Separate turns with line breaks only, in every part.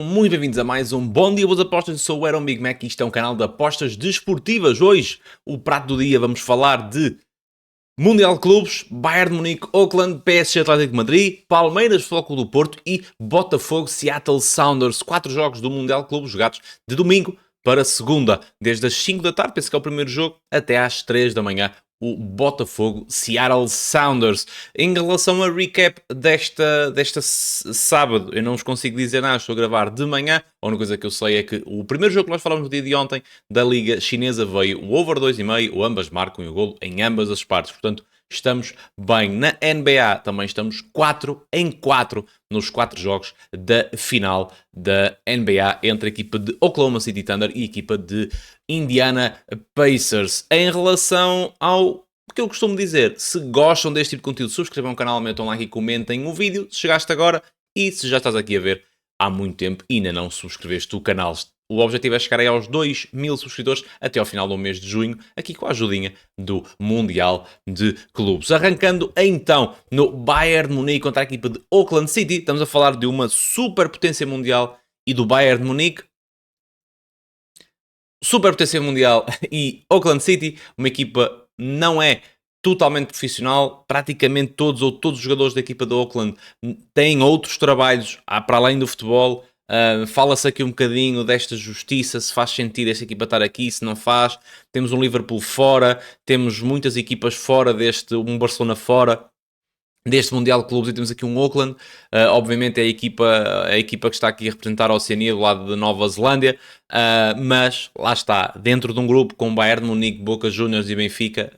Muito bem-vindos a mais um Bom Dia Boas Apostas. Eu sou o Aaron Big Mac e isto é um canal de apostas desportivas. Hoje, o prato do dia, vamos falar de Mundial de Clubes, Bayern de Munique, Auckland, PSG Atlético de Madrid, Palmeiras Futebol Clube do Porto e Botafogo Seattle Sounders. 4 jogos do Mundial de Clubes jogados de domingo para segunda, desde as 5 da tarde, penso que é o primeiro jogo, até às 3 da manhã, o Botafogo Seattle Sounders. Em relação a recap desta sábado, eu não vos consigo dizer nada, estou a gravar de manhã. A única coisa que eu sei é que o primeiro jogo que nós falamos no dia de ontem, da Liga Chinesa, veio o over 2,5, o ambas marcam e o golo em ambas as partes. Portanto, estamos bem. Na NBA também estamos 4 em 4 nos 4 jogos da final da NBA entre a equipa de Oklahoma City Thunder e a equipa de Indiana Pacers. Em relação ao que eu costumo dizer, se gostam deste tipo de conteúdo, subscrevam o canal, metam like e comentem o vídeo se chegaste agora e se já estás aqui a ver há muito tempo e ainda não subscreveste o canal. O objetivo é chegar aí aos 2.000 subscritores até ao final do mês de junho, aqui com a ajudinha do Mundial de Clubes. Arrancando então no Bayern de Munique contra a equipa de Auckland City, estamos a falar de uma superpotência mundial e do Bayern de Munique, superpotência mundial e Auckland City, uma equipa não é totalmente profissional, praticamente todos os jogadores da equipa de Auckland têm outros trabalhos para além do futebol. Fala-se aqui um bocadinho desta justiça, se faz sentido esta equipa estar aqui, se não faz. Temos um Liverpool fora, temos muitas equipas fora um Barcelona fora deste Mundial de Clubes, e temos aqui um Auckland, obviamente é a equipa que está aqui a representar a Oceania do lado da Nova Zelândia, mas lá está, dentro de um grupo com Bayern de Munique, Boca Juniors e Benfica,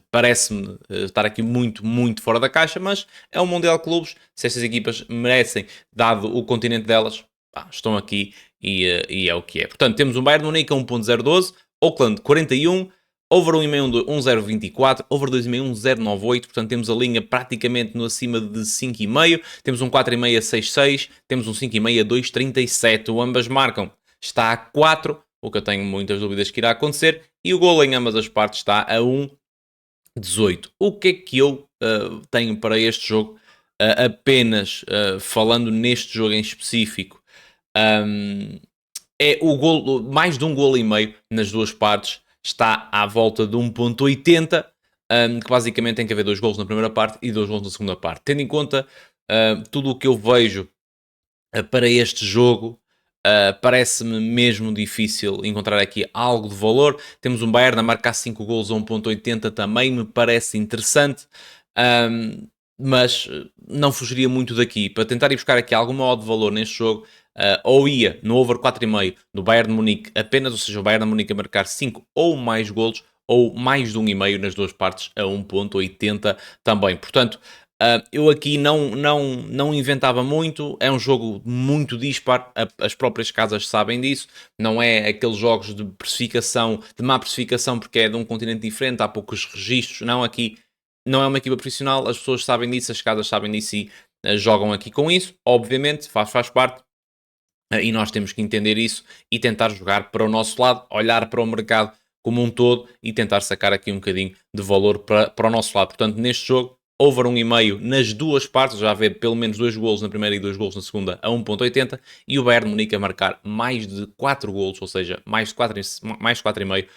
parece-me estar aqui muito, muito fora da caixa, mas é um Mundial de Clubes, se estas equipas merecem, dado o continente delas, estão aqui e é o que é. Portanto, temos um Bayern de Munique a 1.012, Auckland 41, over 1,5 1,024, over 2,5 1,098, portanto temos a linha praticamente no acima de 5,5, temos um 4,5 a 6,6, temos um 5,5 a 2,37, ambas marcam, está a 4, o que eu tenho muitas dúvidas que irá acontecer, e o golo em ambas as partes está a 1,18. O que é que eu tenho para este jogo? Apenas falando neste jogo em específico, é o golo, mais de um golo e meio nas duas partes, está à volta de 1.80, que basicamente tem que haver 2 golos na primeira parte e 2 golos na segunda parte. Tendo em conta tudo o que eu vejo para este jogo, parece-me mesmo difícil encontrar aqui algo de valor. Temos um Bayern a marcar 5 golos a 1.80, também me parece interessante, mas não fugiria muito daqui. Para tentar ir buscar aqui alguma odd de valor neste jogo, ou ia no over 4,5 do Bayern de Munique apenas, ou seja, o Bayern de Munique a marcar 5 ou mais golos, ou mais de 1,5 nas duas partes a 1.80 também. Portanto, eu aqui não inventava muito, é um jogo muito dispar, as próprias casas sabem disso, não é aqueles jogos de precificação, de má precificação porque é de um continente diferente, há poucos registros, não, aqui não é uma equipa profissional, as pessoas sabem disso, as casas sabem disso e jogam aqui com isso, obviamente, faz parte, e nós temos que entender isso e tentar jogar para o nosso lado, olhar para o mercado como um todo e tentar sacar aqui um bocadinho de valor para o nosso lado. Portanto, neste jogo, over 1,5 nas duas partes, já vê pelo menos 2 golos na primeira e 2 golos na segunda a 1.80, e o Bayern de Munique a marcar mais de 4 golos, ou seja, mais de 4,5,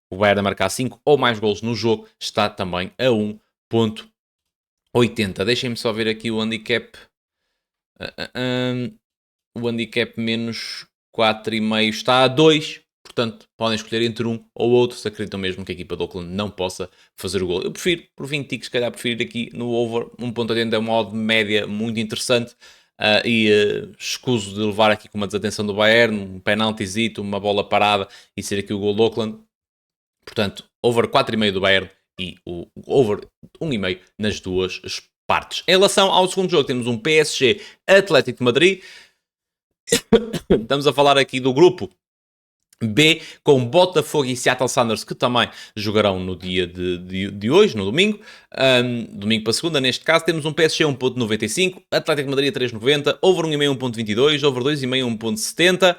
o Bayern a marcar 5 ou mais golos no jogo, está também a 1.80. Deixem-me só ver aqui o handicap. O handicap menos 4,5 está a 2, portanto podem escolher entre um ou outro, se acreditam mesmo que a equipa do Auckland não possa fazer o gol. Eu prefiro, por 20 ticks, se calhar prefiro ir aqui no over, 1.80 é uma odd média muito interessante, escuso de levar aqui com uma desatenção do Bayern, um penaltizito, uma bola parada e ser aqui o gol do Auckland. Portanto, over 4,5 do Bayern e o over 1,5 nas duas partes. Em relação ao segundo jogo, temos um PSG Atlético de Madrid. Estamos a falar aqui do grupo B, com Botafogo e Seattle Sounders, que também jogarão no dia de hoje, no domingo. Domingo para segunda, neste caso, temos um PSG 1.95, Atlético de Madrid 3.90, over 1,5 1.22, over 2,5 1.70.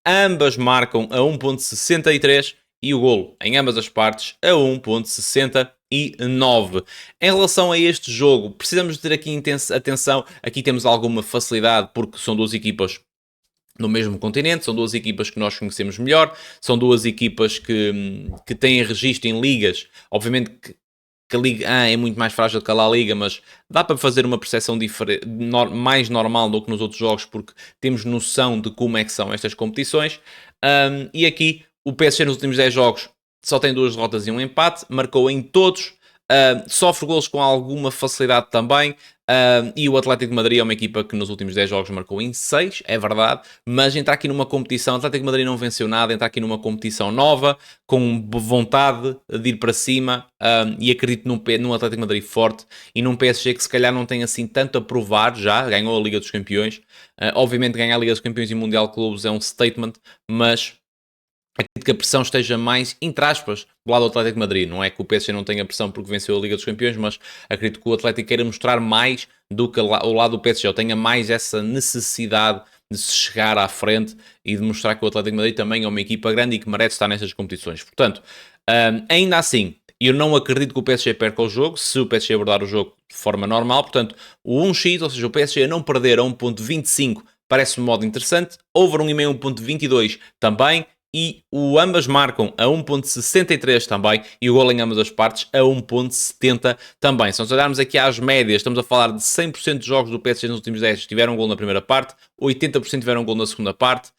Ambas marcam a 1.63 e o golo em ambas as partes a 1.69. Em relação a este jogo, precisamos ter aqui atenção. Aqui temos alguma facilidade porque são duas equipas no mesmo continente, são duas equipas que nós conhecemos melhor, são duas equipas que têm registro em ligas, obviamente que a Liga A é muito mais frágil que a La Liga, mas dá para fazer uma percepção mais normal do que nos outros jogos, porque temos noção de como é que são estas competições. E aqui, o PSG nos últimos 10 jogos só tem 2 derrotas e um empate, marcou em todos, sofre golos com alguma facilidade também, e o Atlético de Madrid é uma equipa que nos últimos 10 jogos marcou em 6, é verdade, mas entrar aqui numa competição, o Atlético de Madrid não venceu nada, entrar aqui numa competição nova, com vontade de ir para cima, e acredito num Atlético de Madrid forte, e num PSG que se calhar não tem assim tanto a provar já, ganhou a Liga dos Campeões, obviamente ganhar a Liga dos Campeões e o Mundial de Clubes é um statement, mas acredito que a pressão esteja mais, entre aspas, do lado do Atlético de Madrid. Não é que o PSG não tenha pressão porque venceu a Liga dos Campeões, mas acredito que o Atlético queira mostrar mais do que o lado do PSG. Ou tenha mais essa necessidade de se chegar à frente e de mostrar que o Atlético de Madrid também é uma equipa grande e que merece estar nestas competições. Portanto, ainda assim, eu não acredito que o PSG perca o jogo, se o PSG abordar o jogo de forma normal. Portanto, o 1x, ou seja, o PSG a não perder a 1.25 parece-me um modo interessante. Over 1,5, 1.22 também. E ambas marcam a 1.63 também, e o gol em ambas as partes a 1.70 também. Se nós olharmos aqui às médias, estamos a falar de 100% de jogos do PSG nos últimos 10 tiveram um gol na primeira parte, 80% tiveram um gol na segunda parte,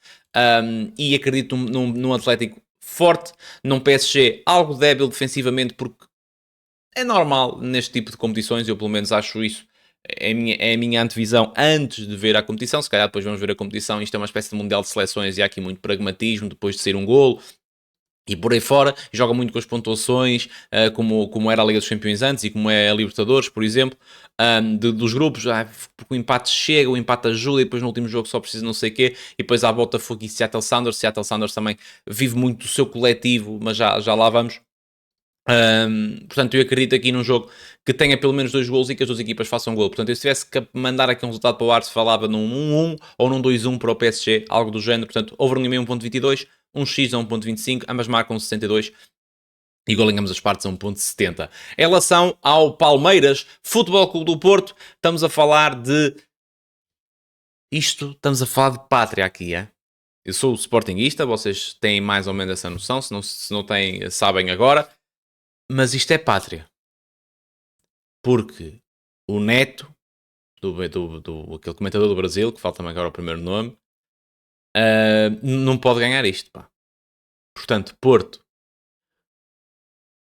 e acredito num Atlético forte, num PSG algo débil defensivamente, porque é normal neste tipo de competições, eu pelo menos acho isso. É a minha antevisão antes de ver a competição. Se calhar depois vamos ver a competição. Isto é uma espécie de mundial de seleções e há aqui muito pragmatismo depois de sair um golo e por aí fora. Joga muito com as pontuações, como era a Liga dos Campeões antes e como é a Libertadores, por exemplo, dos grupos. Porque o empate chega, o empate ajuda e depois no último jogo só precisa não sei o quê. E depois há Botafogo e Seattle Sounders. Seattle Sounders também vive muito do seu coletivo, mas já lá vamos. Portanto, eu acredito aqui num jogo que tenha pelo menos 2 golos e que as duas equipas façam gol. Portanto, eu se tivesse que mandar aqui um resultado para o ar, se falava num 1-1 ou num 2-1 para o PSG, algo do género. Portanto, over 1,5, 1.22, um X a 1.25, ambas marcam 62 e gol em ambas as partes a 1.70. Em relação ao Palmeiras, Futebol Clube do Porto, estamos a falar de... estamos a falar de pátria aqui, é? Eu sou o sportinguista, vocês têm mais ou menos essa noção, se não têm, sabem agora. Mas isto é pátria. Porque o Neto, aquele comentador do Brasil, que falta-me agora o primeiro nome, não pode ganhar isto, pá. Portanto, Porto,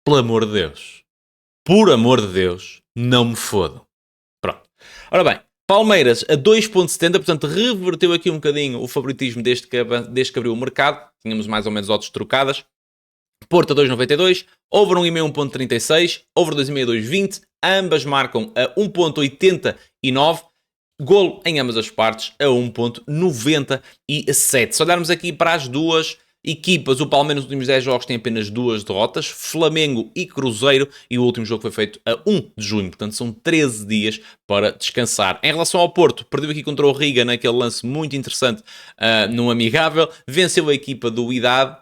pelo amor de Deus, por amor de Deus, não me fodam. Pronto. Ora bem, Palmeiras a 2.70, portanto reverteu aqui um bocadinho o favoritismo desde que abriu o mercado. Tínhamos mais ou menos odds trocadas. Porto a 2.92, over 1,5, 1.36, over 2,5, 2.20, ambas marcam a 1.89, golo em ambas as partes a 1.97. Se olharmos aqui para as duas equipas, o Palmeiras nos últimos 10 jogos tem apenas 2 derrotas, Flamengo e Cruzeiro, e o último jogo foi feito a 1 de junho, portanto são 13 dias para descansar. Em relação ao Porto, perdeu aqui contra o Riga naquele lance muito interessante num amigável, venceu a equipa do Idade,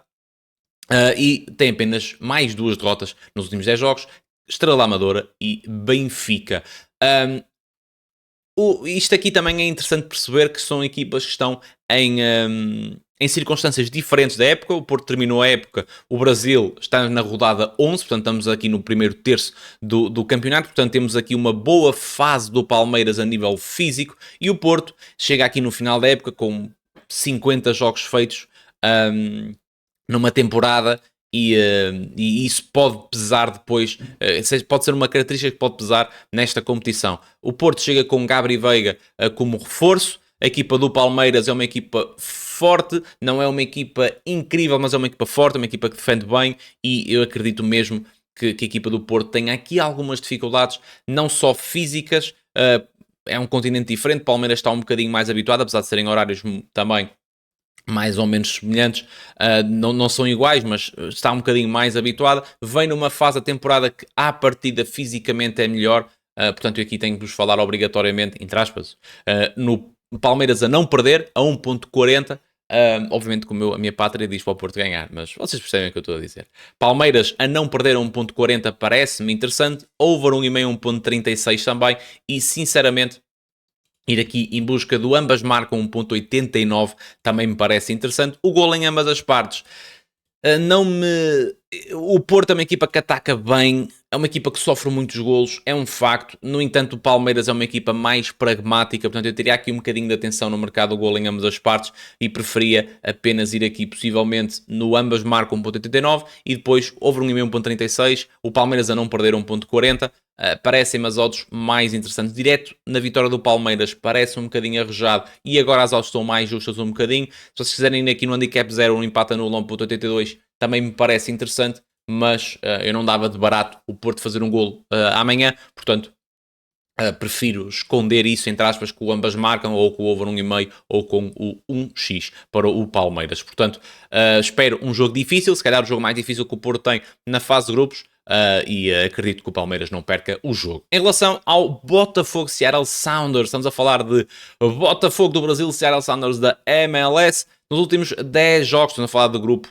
e tem apenas mais 2 derrotas nos últimos 10 jogos, Estrela Amadora e Benfica. Isto aqui também é interessante perceber que são equipas que estão em circunstâncias diferentes da época. O Porto terminou a época, o Brasil está na rodada 11, portanto estamos aqui no primeiro terço do campeonato, portanto temos aqui uma boa fase do Palmeiras a nível físico, e o Porto chega aqui no final da época com 50 jogos feitos numa temporada, e isso pode pesar depois, pode ser uma característica que pode pesar nesta competição. O Porto chega com Gabri Veiga como reforço, a equipa do Palmeiras é uma equipa forte, não é uma equipa incrível, mas é uma equipa forte, é uma equipa que defende bem, e eu acredito mesmo que a equipa do Porto tenha aqui algumas dificuldades, não só físicas, é um continente diferente, o Palmeiras está um bocadinho mais habituado, apesar de serem horários também mais ou menos semelhantes, não são iguais, mas está um bocadinho mais habituada, vem numa fase da temporada que à partida fisicamente é melhor, portanto eu aqui tenho que vos falar obrigatoriamente, entre aspas, no Palmeiras a não perder, a 1.40, obviamente como a minha pátria diz para o Porto ganhar, mas vocês percebem o que eu estou a dizer. Palmeiras a não perder a 1.40 parece-me interessante, over 1,5, 1.36 também, e sinceramente ir aqui em busca do ambas marcam 1.89 também me parece interessante. O gol em ambas as partes não me... O Porto é uma equipa que ataca bem, é uma equipa que sofre muitos golos, é um facto. No entanto, o Palmeiras é uma equipa mais pragmática, portanto eu teria aqui um bocadinho de atenção no mercado do golo em ambas as partes e preferia apenas ir aqui possivelmente no ambas marcam 1.89 e depois over 1,5 1.36, o Palmeiras a não perder 1.40. Parecem-me as odds mais interessantes. Direto na vitória do Palmeiras parece um bocadinho arrojado e agora as odds estão mais justas um bocadinho. Se vocês quiserem ir aqui no handicap 0, um empate anula 1.82, também me parece interessante, mas eu não dava de barato o Porto fazer um golo amanhã, portanto prefiro esconder isso, entre aspas, com ambas marcam, ou com o over 1,5 ou com o 1x para o Palmeiras. Portanto, espero um jogo difícil, se calhar o jogo mais difícil que o Porto tem na fase de grupos, e acredito que o Palmeiras não perca o jogo. Em relação ao Botafogo Seattle Sounders, estamos a falar de Botafogo do Brasil, Seattle Sounders da MLS. Nos últimos 10 jogos, estamos a falar do grupo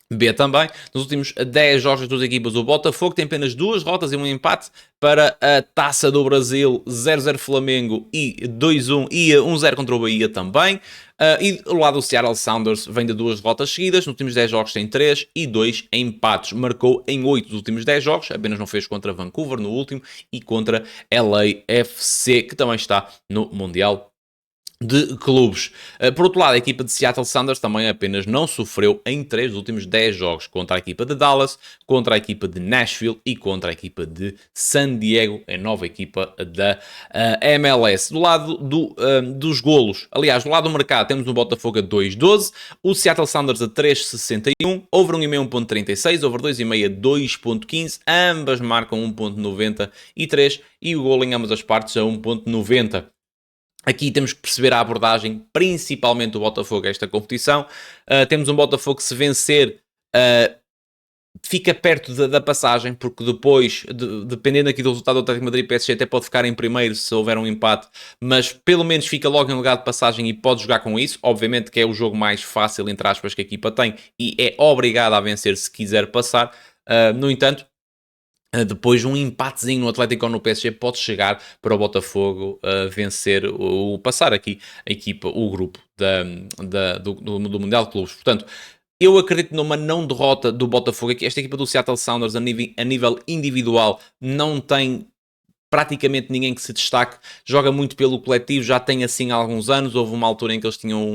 B também, nos últimos 10 jogos das duas equipas, o Botafogo tem apenas 2 derrotas e um empate. Para a Taça do Brasil, 0-0 Flamengo e 2-1 e 1-0 contra o Bahia também. E do lado do Seattle Sounders vem de 2 derrotas seguidas, nos últimos 10 jogos tem 3 e 2 empates. Marcou em 8 dos últimos 10 jogos, apenas não fez contra Vancouver no último e contra LAFC, que também está no Mundial de clubes. Por outro lado, a equipa de Seattle Sounders também apenas não sofreu em 3 dos últimos 10 jogos, contra a equipa de Dallas, contra a equipa de Nashville e contra a equipa de San Diego, a nova equipa da MLS. Do lado dos golos, aliás, do lado do mercado, temos o Botafogo a 2,12, o Seattle Sounders a 3,61, over 1,5 1.36, over 2,5 2,15, ambas marcam 1,93 e o golo em ambas as partes a 1,90. Aqui temos que perceber a abordagem, principalmente do Botafogo, a esta competição. Temos um Botafogo que, se vencer, fica perto da passagem, porque depois, dependendo aqui do resultado do Atlético de Madrid e PSG, até pode ficar em primeiro se houver um empate, mas pelo menos fica logo em lugar de passagem e pode jogar com isso. Obviamente que é o jogo mais fácil, entre aspas, que a equipa tem e é obrigada a vencer se quiser passar. No entanto, depois um empatezinho no Atlético ou no PSG pode chegar para o Botafogo vencer, passar aqui a equipa, o grupo do Mundial de Clubes. Portanto, eu acredito numa não derrota do Botafogo. Esta equipa do Seattle Sounders a nível individual não tem praticamente ninguém que se destaque, joga muito pelo coletivo, já tem assim há alguns anos. Houve uma altura em que eles tinham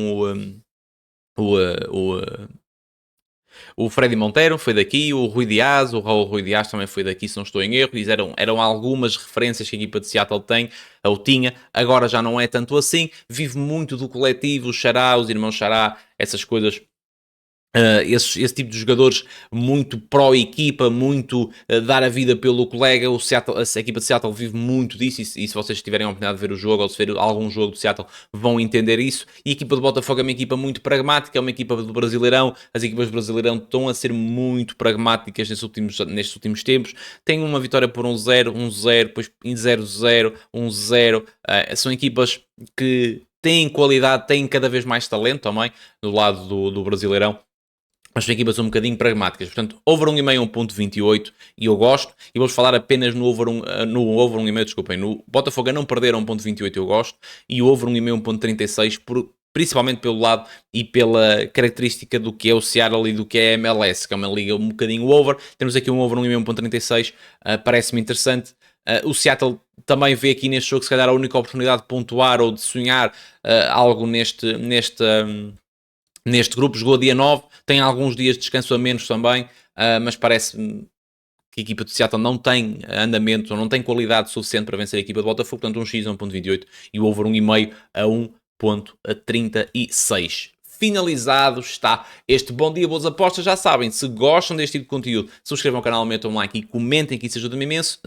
o Freddy Monteiro foi daqui, o Rui Dias, o Raul Rui Dias também foi daqui, se não estou em erro, e eram algumas referências que a equipa de Seattle tem, ou tinha, agora já não é tanto assim, vive muito do coletivo, o Xará, os irmãos Xará, essas coisas. Esse tipo de jogadores muito pró-equipa, muito dar a vida pelo colega. A equipa de Seattle vive muito disso, e se vocês tiverem a oportunidade de ver o jogo ou de ver algum jogo do Seattle vão entender isso. E a equipa de Botafogo é uma equipa muito pragmática, é uma equipa do Brasileirão. As equipas do Brasileirão estão a ser muito pragmáticas nestes últimos tempos. Tem uma vitória por 1-0, 1-0, depois 0-0, 1-0. São equipas que têm qualidade, têm cada vez mais talento também do lado do Brasileirão. As equipas são um bocadinho pragmáticas, portanto, over 1,5 1.28 e eu gosto, e vamos falar apenas no over 1,5, desculpem, no Botafogo a não perder 1.28 eu gosto, e o over 1,5 1.36 principalmente pelo lado e pela característica do que é o Seattle e do que é a MLS, que é uma liga um bocadinho over. Temos aqui um over 1,5 1.36, parece-me interessante. O Seattle também vê aqui neste jogo se calhar a única oportunidade de pontuar ou de sonhar algo neste grupo. Jogou dia 9, tem alguns dias de descanso a menos também, mas parece-me que a equipa de Seattle não tem andamento, ou não tem qualidade suficiente para vencer a equipa de Botafogo, portanto um X a 1.28 e o over 1,5 a 1.36. Finalizado está este Bom Dia Boas Apostas. Já sabem, se gostam deste tipo de conteúdo, subscrevam o canal, metam um like e comentem, que isso ajuda-me imenso.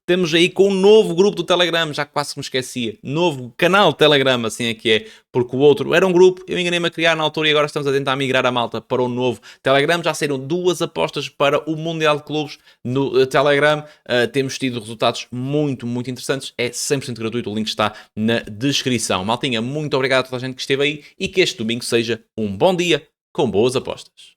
Temos aí com um novo grupo do Telegram, já quase que me esquecia, novo canal Telegram, assim é que é, porque o outro era um grupo, eu enganei-me a criar na altura e agora estamos a tentar migrar a malta para o novo Telegram. Já saíram 2 apostas para o Mundial de Clubes no Telegram, temos tido resultados muito, muito interessantes, é 100% gratuito, o link está na descrição. Maltinha, muito obrigado a toda a gente que esteve aí e que este domingo seja um bom dia com boas apostas.